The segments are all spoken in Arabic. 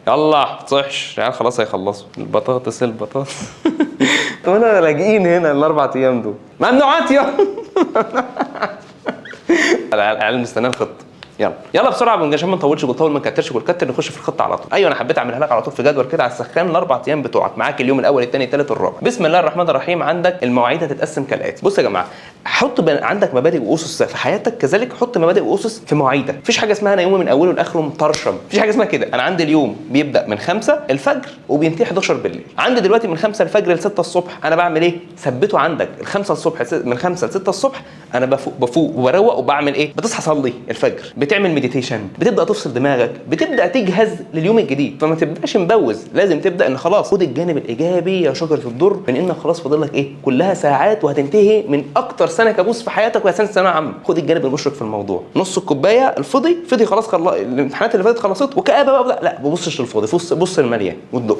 يلا تصحش العيال خلاص هيخلصوا البطاطس وانا لاجئين هنا الاربع ايام دول ممنوعات يا العيال مستنيه الخطه. يلا بسرعه عشان ما نطولش ونطول ما نكترش ونكتر، نخش في الخطه على طول. ايوه انا حبيت اعملها لك على طول في جدول كده على السخان الاربع ايام بتوعك، معاك اليوم الاول الثاني الثالث الرابع. بسم الله الرحمن الرحيم. عندك المواعيد هتتقسم كالاتي. بص يا جماعه، حط عندك مبادئ واسس في حياتك، كذلك حط مبادئ واسس في مواعيدك. مفيش حاجه اسمها انا يومي من اوله لاخره مطرشم، مفيش حاجه اسمها كده. انا عندي اليوم بيبدا من 5 الفجر وبينتهي 11 بالليل. عندي دلوقتي من 5 الفجر ل 6 الصبح انا بعمل ايه؟ ثبته عندك ال5 الصبح، من 5 ل 6 الصبح انا بفوق وبروق وبعمل ايه؟ بتصحى صلي الفجر، بتعمل مديتيشن، بتبدا تفصل دماغك، بتبدا تجهز لليوم الجديد. فما تبداش مبوز، لازم تبدا ان خلاص خد الجانب الايجابي يا شجره الدر، من انك خلاص فاضل لك ايه؟ كلها ساعات وهتنتهي من اكتر سنه كابوس في حياتك وهي سنه ثانويه عامه. خد الجانب المشرق في الموضوع، نص الكوبايه الفضي خلاص، الامتحانات اللي فاتت خلصت وكآبه بقى، لا ما ببصش للفاضي، بص للمليان وتدق.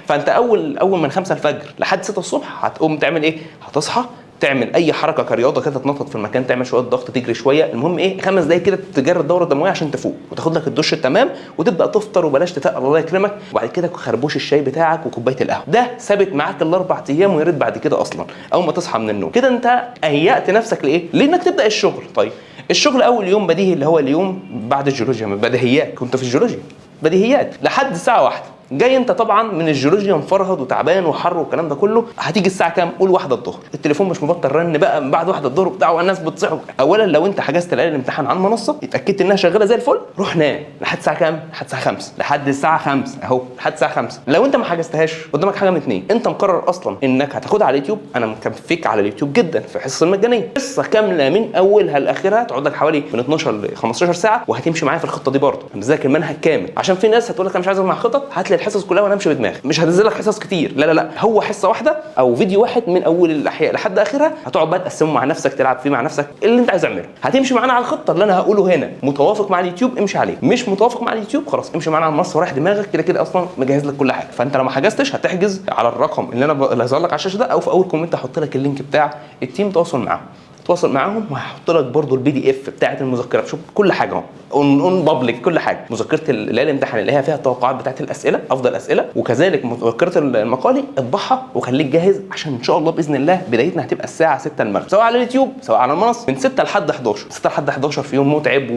فانت اول من 5 الفجر لحد 6 الصبح هتقوم تعمل ايه؟ هتصحى تعمل اي حركه كرياضه كده، تتنطط في المكان، تعمل شويه ضغط، تجري شويه، المهم ايه 5 دقايق كده تجري الدوره الدمويه عشان تفوق وتاخد لك الدش التمام وتبدا تفطر وبلاش تتقل الله يكرمك. وبعد كده خربوش الشاي بتاعك وكوبايه القهوه، ده ثابت معاك الاربع ايام، ويا ريت بعد كده اصلا اول ما تصحى من النوم كده انت هيأت نفسك لايه؟ لانك تبدا الشغل. طيب الشغل اول يوم بديهي اللي هو اليوم بعد الجيولوجيا، بديهيات، كنت في الجيولوجيا بديهيات لحد الساعه 1. جاي انت طبعا من الجيولوجيا مفرهد وتعبان وحر والكلام ده كله، هتيجي الساعه كام؟ قول 1 الظهر، التليفون مش مبطل رن بقى من بعد 1 الظهر وبتاع والناس بتصحى. اولا لو انت حجزت ليله الامتحان على المنصه اتاكدت انها شغاله زي الفل، روح نام لحد الساعه كام؟ لحد الساعه 5، لحد الساعه 5 اهو، لحد الساعه 5. لو انت ما حجزتهاش قدامك حاجه من اتنين، انت مقرر اصلا انك هتاخدها على اليوتيوب، انا مكفيك على اليوتيوب جدا في حصه المجانيه، حصه كامله من اولها لاخرها تقعد لك حوالي من 12 ل 15 ساعه، وهتمشي معايا في الخطه دي برضه، هتذاكر منهج كامل. عشان في ناس هتقول لك انا مش عايز اسمع خطط، هات لي الحصص كلها وانا امشي بدماغي، مش هنزل لك حصص كتير، لا هو حصه واحده او فيديو واحد من اول الاحياء لحد اخرها، هتقعد بقى تقسمه مع نفسك، تلعب فيه مع نفسك اللي انت عايز تعمله. هتمشي معانا على الخطه اللي انا هقوله هنا، متوافق مع اليوتيوب امشي عليه، مش متوافق مع اليوتيوب خلاص امشي معانا على المنصه وراح دماغك، كده كده اصلا مجهز لك كل حاجه. فانت لو ما حجزتش هتحجز على الرقم اللي انا هظهر لك على الشاشه ده، او في اول كومنت هحط لك اللينك بتاع التيم، تواصل معاهم، وهحط لك برده البي دي اف بتاعه المذكره، شوف كل حاجه اهو اون بابليك، كل حاجه، مذكره اللي هي الامتحان اللي هي فيها التوقعات بتاعه الاسئله، افضل اسئله، وكذلك مذكره المقالي، اطبعها وخليك جاهز عشان ان شاء الله باذن الله بدايتنا هتبقى الساعه 6 المغرب، سواء على اليوتيوب سواء على المنصه، من 6 لحد 11. 6 لحد 11 في يوم متعب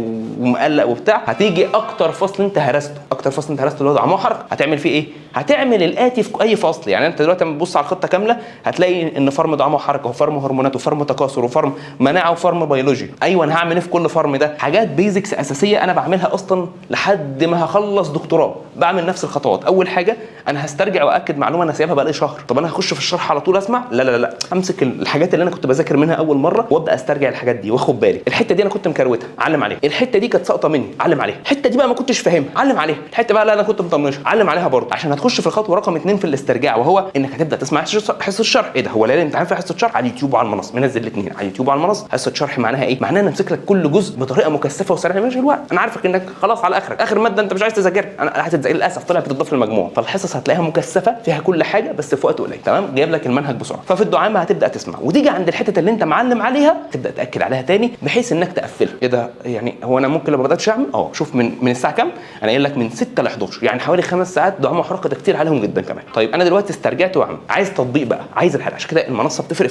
ومقلق وبتاع، هتيجي اكتر فصل انت هرسته اللي هو دعم وحركه، هتعمل فيه ايه؟ هتعمل الاتي في اي فصل. يعني انت دلوقتي لما تبص على الخطه كامله هتلاقي ان فرم دعم وحركه وفرم هرمونات وفرم تكاثر وفرم مناعه وفرم بيولوجي. ايوه انا هعمل ايه في كل فرم ده؟ حاجات بيزكس اساسيه انا بعملها اصلا لحد ما هخلص دكتوراه، بعمل نفس الخطوات. اول حاجه انا هسترجع واكد معلومه انا سايبها بقالي شهر، طب انا هخش في الشرح على طول اسمع؟ لا امسك الحاجات اللي انا كنت بذاكر منها اول مره وابدا استرجع الحاجات دي واخد بالي. الحته دي انا كنت مكروتها علم عليها، الحته دي كانت ساقطه مني علم عليها، الحته دي بقى ما كنتش فاهمها علم عليها، الحته بقى لا انا كنت مطنشها علم عليها برضه، عشان هتخش في الخطوه رقم 2 في الاسترجاع، وهو انك هتبدا تسمع حصه الشرح. ايه ده؟ هو ليله الامتحان في حصه شرح على اليوتيوب وعلى المنصه، منزل الاثنين على اليوتيوب وعلى المنصه. حصه شرح معناها ايه؟ معناها ان امسك لك كل جزء بطريقه مكثفه وسريعه ماشي الوقت. انا عارفك انك خلاص على اخر ماده انت مش عايز تذاكرها، انا هتذاكر للاسف طلع بتضاف للمجموع، فالحصص هتلاقيها مكثفه فيها كل حاجه بس في وقت قليل، تمام؟ جايب لك المنهج بسرعه. ففي الدعامه هتبدا تسمع وتيجي عند الحته اللي انت معلم عليها تبدا تاكد عليها تاني بحيث انك تقفلها. ايه ده؟ يعني هو انا ممكن لو ما بداتش اعمل شوف من الساعه كام؟ انا قايل لك من 6 ل 11، يعني حوالي 5 ساعات دعامه وحركه، ده كتير عليهم جدا كمان. طيب انا دلوقتي استرجعت واعمل، عايز تطبيق بقى، عايز الحل. عشان كده المنصه بتفرق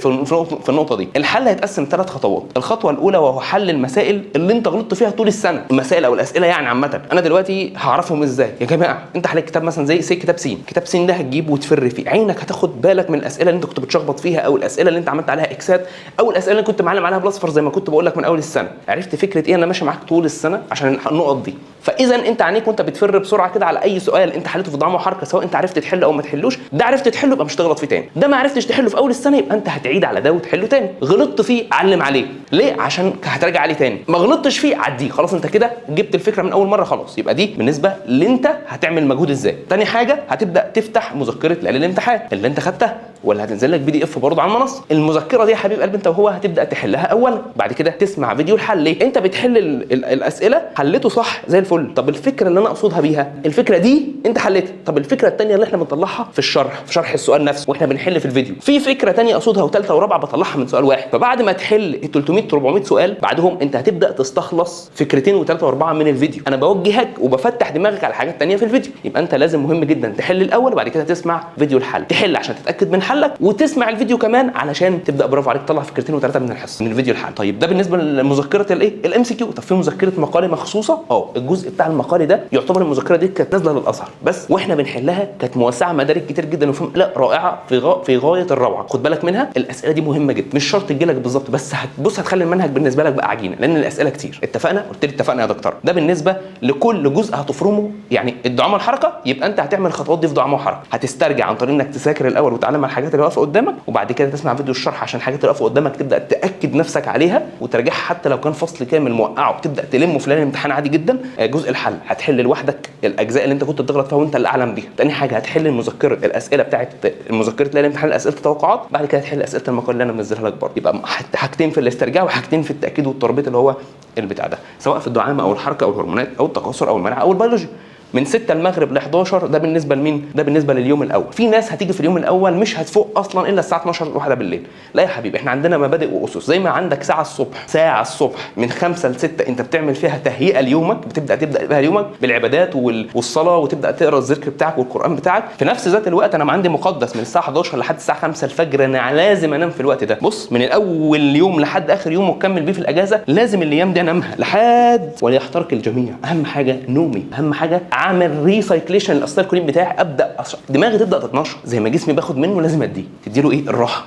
في النقطه دي. الحل هيتقسم 3 خطوات. الخطوه الاولى وهو حل المسائل اللي انت غلطت فيها طول السنه، المسائل او الاسئله يعني عامه. انا دلوقتي هعرفهم ازاي يا جماعه؟ انت حليت كتاب مثلا زي كتاب سين، كتاب سين ده هتجيبه وتفر فيه، عينك هتاخد بالك من الاسئله اللي انت كنت بتشخبط فيها، او الاسئله اللي انت عملت عليها اكسات، او الاسئله اللي كنت معلم عليها بالاصفر زي ما كنت بقول لك من اول السنه. عرفت فكره ايه؟ انا ماشي معاك طول السنه عشان النقط دي. فاذا انت عينيك وانت بتفر بسرعه كده على اي سؤال انت حليته في دعامه وحركه، سواء انت عرفت تحله او ما تحلوش، ده عرفت تحله يبقى مش تغلط فيه تاني، ده ما عرفتش تحله في اول السنه يبقى انت هتعيد على ده وتحله تاني. غلطت فيه علم عليه، ليه؟ عشان هتراجع عليه تاني. ما غلطتش فيه عديه، خلاص انت كده جبت الفكره من اول مره خلاص. يبقى دي بالنسبه اللي انت هتعمل مجهود ازاي. تاني حاجه هتبدا تفتح مذكره ليالي الامتحان اللي انت خدتها، ولا هتنزل لك PDF برضه على المنصه. المذكره دي يا حبيب قلبي انت وهو هتبدا تحلها اولا، بعد كده تسمع فيديو الحل. ليه؟ انت بتحل الاسئله حلته صح زي الفل. طب الفكره اللي انا اقصدها بيها، الفكره دي انت حليتها. طب الفكره الثانيه اللي احنا بنطلعها في الشرح، في شرح السؤال نفسه واحنا بنحل في الفيديو، في فكره ثانيه اقصدها وثالثه ورابعه بطلعها من سؤال واحد. فبعد ما تحل ال 300 400 سؤال بعدهم انت هتبدا تستخلص فكرتين وثلاثه واربعه من الفيديو. انا بوجهك وبفتح دماغك على حاجات ثانيه في الفيديو. يبقى انت لازم مهم جدا تحل الاول وبعد كده تسمع فيديو الحل. تحل عشان تتاكد من حلك، وتسمع الفيديو كمان علشان تبدا برافو عليك تطلع فكرتين وثلاثه من الحصه من الفيديو الحل. طيب ده بالنسبه لمذكره الايه الMCQ. طب في مذكره مقالي مخصوصه، الجزء بتاع المقالي ده يعتبر المذكره دي كانت نازله للازهر بس، واحنا بنحلها كانت موسعه مدارك كتير جدا وفهم لا رائعه في غايه الروعه. خد بالك منها، الاسئله دي مهمه جدا، مش شرط تجي لك بالظبط بس هتبص هتخلي المنهج بالنسبه لك بقى عجينه لان الاسئله كتير. اتفقنا؟ قلت لي اتفقنا يا دكتور. ده بالنسبه لكل جزء هتفرمه، يعني الدعامه الحركه يبقى انت هتعمل الخطوات دي في دعامه وحركه. هتسترجع عن طريق انك تذاكر الاول وتتعلم على الحاجات اللي واقفه قدامك، وبعد كده تسمع فيديو الشرح عشان الحاجات اللي واقفه قدامك تبدا تاكد نفسك عليها وتراجعها، حتى لو كان فصل كامل موقعه بتبدا تلمه في ليله الامتحان عادي جدا. جزء الحل هتحل لوحدك الاجزاء اللي انت كنت بتغلط فيها وانت اللي اعلم بيها. تاني حاجه هتحل المذكره الاسئله بتاعت المذكره ليله الامتحان، اسئله التوقعات. بعد كده هتحل اسئله المقال اللي انا منزلها لك برضه. يبقى حاجتين في الاسترجاع وحاجتين في التاكيد والتربيط اللي هو البتاع ده، سواء في الدعامه او الحركه او الهرمونات او التكاثر او المناعه او البيولوجي. من 6 المغرب ل 11 ده بالنسبه لمين؟ ده بالنسبه لليوم الاول. في ناس هتيجي في اليوم الاول مش هتفوق اصلا الا الساعه 12 1 بالليل. لا يا حبيبي، احنا عندنا مبادئ واسس. زي ما عندك ساعه الصبح من 5 ل 6 انت بتعمل فيها تهيئه ليومك، تبدا بها يومك بالعبادات والصلاه وتبدا تقرا الذكر بتاعك والقران بتاعك. في نفس ذات الوقت انا عندي مقدس من الساعه 11 لحد الساعه 5 الفجر، انا لازم انام في الوقت ده. بص، من الاول يوم لحد اخر يوم وتكمل بيه في الاجازه لازم الايام دي انامها لحد وليحترق الجميع. اهم حاجه نومي، اهم حاجه اعمل ريسايكليشن للاستايل كولين بتاعي، ابدا دماغي تبدا تتنشط. زي ما جسمي باخد منه لازم تديله ايه؟ الراحه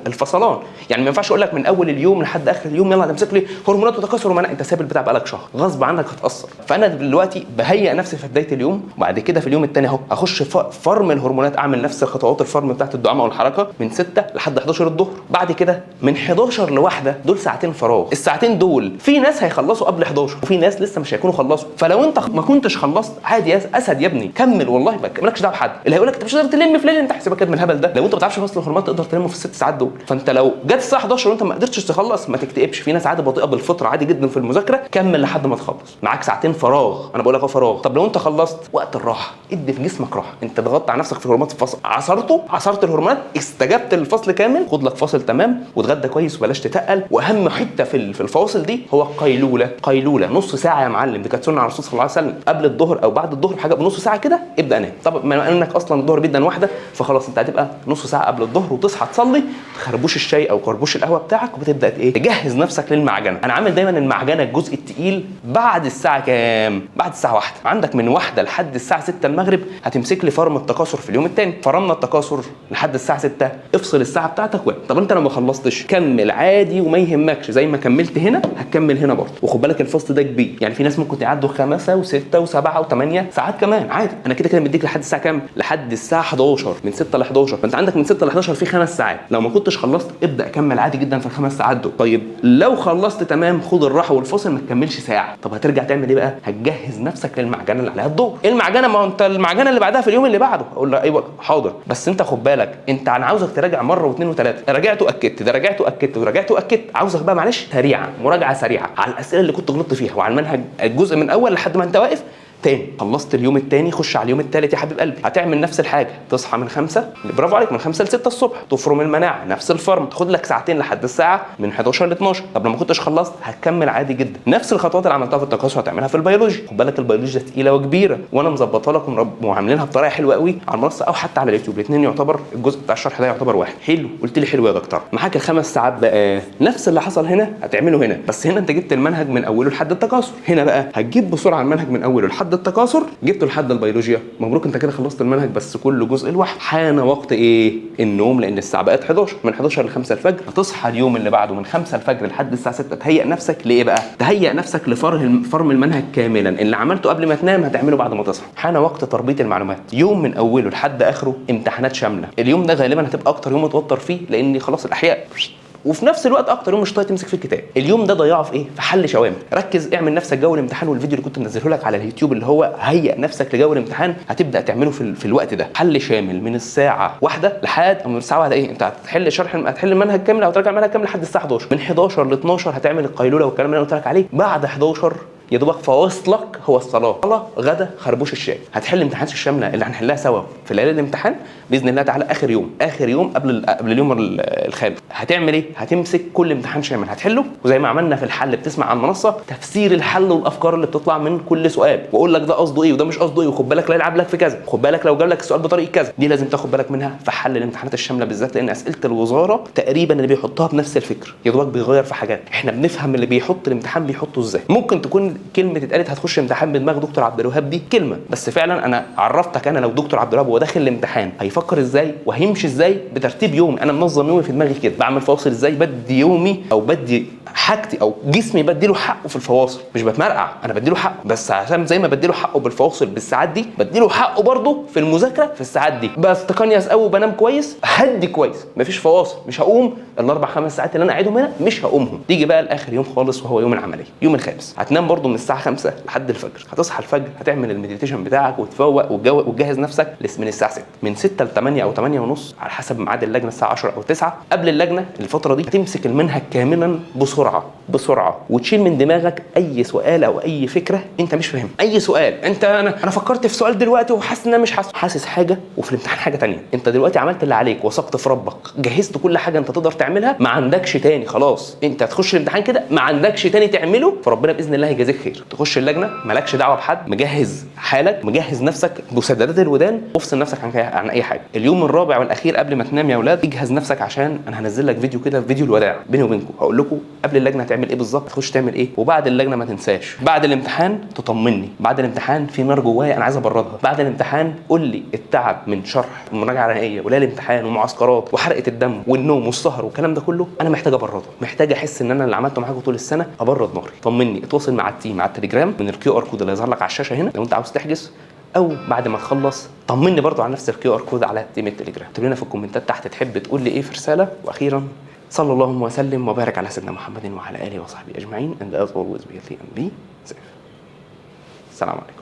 الفصلان. يعني ما ينفعش اقول لك من اول اليوم لحد اخر اليوم يلا تمسك لي هرمونات وتكاثر ومناعه، انت ساب البتاع بقالك شهر، غصب عنك هتاثر. فانا دلوقتي بهيئ نفسي في بدايه اليوم، وبعد كده في اليوم الثاني اهو اخش فرم الهرمونات، اعمل نفس خطوات الفرم بتاعت الدعامه والحركه من 6 لحد 11 الظهر. بعد كده من 11 لواحده دول ساعتين فراغ. الساعتين دول في ناس هيخلصوا قبل 11 وفي ناس لسه مش هيكونوا خلصوا. فلو انت ما كنتش خلصت عادي يا اسد يا ابني، كمل والله مالكش دعوه بحد. اللي هيقول لك انت مش هتقدر تلم في ليله، انت حسابك كده من الهبل ده. لو انت ما بتعرفش فصل الهرمونات تقدر تلمه في ال6 ساعات دول. فانت لو جت الساعه 11 وانت ما قدرتش تخلص ما تكتئبش. في ناس عادي بطيئه بالفطره عادي جدا في المذاكره، كمل لحد ما تخلص. معاك ساعتين فراغ، انا بقول لك فراغ. طب لو انت خلصت وقت الراحه، ادي في جسمك راحه. انت ضغطت على نفسك في الهرمونات في الفصل، عصرت الهرمونات، استجبت للفصل كامل، خد لك فاصل تمام وتغدى كويس وبلاش تتقل. واهم حته في الفواصل دي هو قيلوله نص ساعه يا معلم. دي كانت سنه على الرسول صلى الله عليه وسلم، قبل الظهر او بعد الظهر بحاجه بنص ساعه كده ابدا نام. طب بما انك اصلا الظهر بيدنا واحده فخلاص انت هتبقى نص ساعه قبل الظهر وتصحى تصلي، تخربوش الشاي او كربوش القهوه بتاعك وبتبدا تجهز نفسك للمعجنه. انا عامل دايما المعجنه الجزء الثقيل بعد الساعه كام؟ بعد الساعه 1. عندك من 1 لحد الساعه 6 المغرب هتمسك لي فرم التكاثر في اليوم الثاني. فرمنا التكاثر لحد الساعه 6، افصل الساعه بتاعتك طب انت لو ما خلصتش كمل عادي وما يهمكش، زي ما كملت هنا هتكمل هنا برضه. وخد بالك الفصل ده كبير، يعني في ناس ممكن تعدوا 5 و6 و7 و8 ساعات كمان عادي. انا كده مديك لحد الساعه كام؟ لحد الساعه 11. من 6 ل 11، فانت عندك من 6 ل 11 في 5 ساعات. لو ما كنتش خلصت ابدا كمل عادي جدا في ال5 ساعات دول. طيب لو خلصت تمام خد الراحه والفاصل ما تكملش ساعه. طب هترجع تعمل ايه بقى؟ هتجهز نفسك للمعجنه اللي عليها الدور. المعجنه ما انت المعجنه اللي بعدها في اليوم اللي بعده. اقول له ايوه حاضر، بس انت خد بالك انا عاوزك تراجع مره واثنين وثلاثه. راجعت واكدت، ده راجعت واكدت ورجعت واكدت. عاوزك بقى معلش سريعه، مراجعه سريعه على الاسئله اللي كنت غلطت فيها وعلى المنهج الجزء من اول لحد ما انت واقف تاني. خلصت اليوم الثاني خش على اليوم الثالث يا حبيب قلبي. هتعمل نفس الحاجه، تصحى من 5 برافو عليك من 5 ل 6 الصبح، تفرم المناعه نفس الفرم، تاخد لك ساعتين لحد الساعه من 11 ل 12. طب لو ما كنتش خلصت هتكمل عادي جدا نفس الخطوات اللي عملتها في التكاثر هتعملها في البيولوجي. خد بالك البيولوجيا تقيله وكبيره وانا مظبطها لكم وعاملينها بطريقه حلوه قوي على المنصه او حتى على اليوتيوب. الاثنين يعتبر الجزء بتاع الشرح ده يعتبر واحد. حلو، قلت لي حلو يا دكتور. معاك ال5 ساعات بقى نفس اللي حصل هنا هتعمله هنا، بس هنا انت جبت المنهج من اوله لحد التكاثر. هنا بقى هتجيب بسرعه المنهج من اوله لحد التكاثر، جبته لحد البيولوجيا، مبروك انت كده خلصت المنهج. بس كل جزء لوحده. حان وقت ايه؟ النوم، لان الساعه بقت 11. من 11 ل 5 الفجر هتصحى اليوم اللي بعده من 5 الفجر لحد الساعه 6. تهيئ نفسك لايه بقى؟ تهيئ نفسك لفرم المنهج كاملا. اللي عملته قبل ما تنام هتعمله بعد ما تصحى. حان وقت تربيه المعلومات. يوم من اوله لحد اخره امتحانات شامله. اليوم ده غالبا هتبقى اكتر يوم متوتر فيه، لان خلاص الاحياء وفي نفس الوقت اكتر يوم مش طايق تمسك فيه الكتاب. اليوم ده ضيعه في ايه؟ في حل شوامل. ركز، اعمل نفسك جو الامتحان، والفيديو اللي كنت منزله لك على اليوتيوب اللي هو هيئ نفسك لجو الامتحان هتبدا تعمله في الوقت ده. حل شامل من الساعه 1 لحد، او من الساعه 1 ايه، انت هتحل هتحل المنهج كامل او تراجع المنهج كامل لحد الساعه 11. من 11 ل 12 هتعمل القيلوله والكلام اللي انا قلت لك عليه. بعد 11 يا دوبك فواصلك هو صلاه غدا خربوش الشاي. هتحل الامتحانات الشامله اللي هنحلها سوا في ليله الامتحان باذن الله تعالى. اخر يوم قبل اليوم الخامس هتعمل ايه؟ هتمسك كل امتحان شامل هتحله، وزي ما عملنا في الحل بتسمع على المنصه تفسير الحل والافكار اللي بتطلع من كل سؤال، واقول لك ده قصده ايه وده مش قصده ايه، وخد بالك لا يلعب لك في كذا، خد بالك لو جاب لك السؤال بطريقه كذا. دي لازم تاخد بالك منها في حل الامتحانات الشامله بالذات، لان اسئله الوزاره تقريبا اللي بيحطها بنفس الفكر، يا دوبك بيغير في حاجات. احنا بنفهم اللي بيحط الامتحان بيحطه ازاي. ممكن تكون كلمه اتقالت هتخش امتحان بدماغ دكتور عبد الوهاب دي كلمه، بس فعلا انا عرفتك انا لو دكتور عبد الوهاب هو داخل الامتحان هيفكر ازاي وهيمشي ازاي بترتيب يومي. انا منظم يومي في دماغي كده، بعمل فواصل ازاي، بدي يومي او بدي حاجتي او جسمي بديله حقه في الفواصل، مش بتمرقع، انا بديله حقه. بس عشان زي ما بديله حقه بالفواصل بالساعات دي بديله حقه برضه في المذاكره في الساعات دي. بس تقنيس قوي وبنام كويس، هدي كويس، مفيش فواصل، مش هقوم الاربع 5 ساعات اللي انا قاعدهم هنا مش هقومهم. تيجي بقى لاخر يوم خالص وهو يوم العمليه، يوم الخامس، هتنام برضه من الساعه 5 لحد الفجر. هتصحى الفجر هتعمل المديتيشن بتاعك وتفوق وتجهز نفسك من الساعه 6، من 6 ل 8 او 8 ونص على حسب ميعاد اللجنه، الساعه 10 او 9. قبل اللجنه الفتره دي هتمسك المنهج كاملا بسرعه وتشيل من دماغك اي سؤال او اي فكره انت مش فاهمها. اي سؤال انا فكرت في سؤال دلوقتي وحاسس ان انا مش حاسس حاجه، وفي الامتحان حاجه ثانيه. انت دلوقتي عملت اللي عليك، وثقت في ربك، جهزت كل حاجه انت تقدر تعملها، ما عندكش تاني خلاص. انت هتخش الامتحان كده ما عندكش تاني تعمله، فربنا باذن الله هيجازيك خير. تخش اللجنه مالكش دعوه بحد، مجهز حالك، مجهز نفسك بسدادات الودان، وافصل نفسك عن اي حاجه. اليوم الرابع والاخير قبل ما تنام يا اولاد اجهز نفسك، عشان انا هنزل لك فيديو كده، فيديو الوداع بيني وبينكم، هقول لكم قبل اللجنه هتعمل ايه بالظبط، تخش تعمل ايه، وبعد اللجنه ما تنساش. بعد الامتحان تطمني، بعد الامتحان في نار جوايا انا عايز ابردها. بعد الامتحان قول لي التعب من شرح المراجعه النهائيه وليله الامتحان ومعسكرات وحرقه الدم والنوم والسهر والكلام ده كله، انا محتاج ابرده، محتاج احس ان انا اللي عملته معاكم طول السنه ابرد ناري. طمني، اتواصل مع التيم على التليجرام من الكيو ار كود اللي هيظهر لك على الشاشه هنا لو انت عاوز تحجز، او بعد ما تخلص طمني برضو على نفس الكيو ار كود على تيم التليجرام. اكتب لنا في الكومنتات تحت تحب تقول لي ايه في رساله. واخيرا صلى الله وسلم وبارك على سيدنا محمد وعلى اله وصحبه اجمعين. and as always be healthy and be safe. السلام عليكم.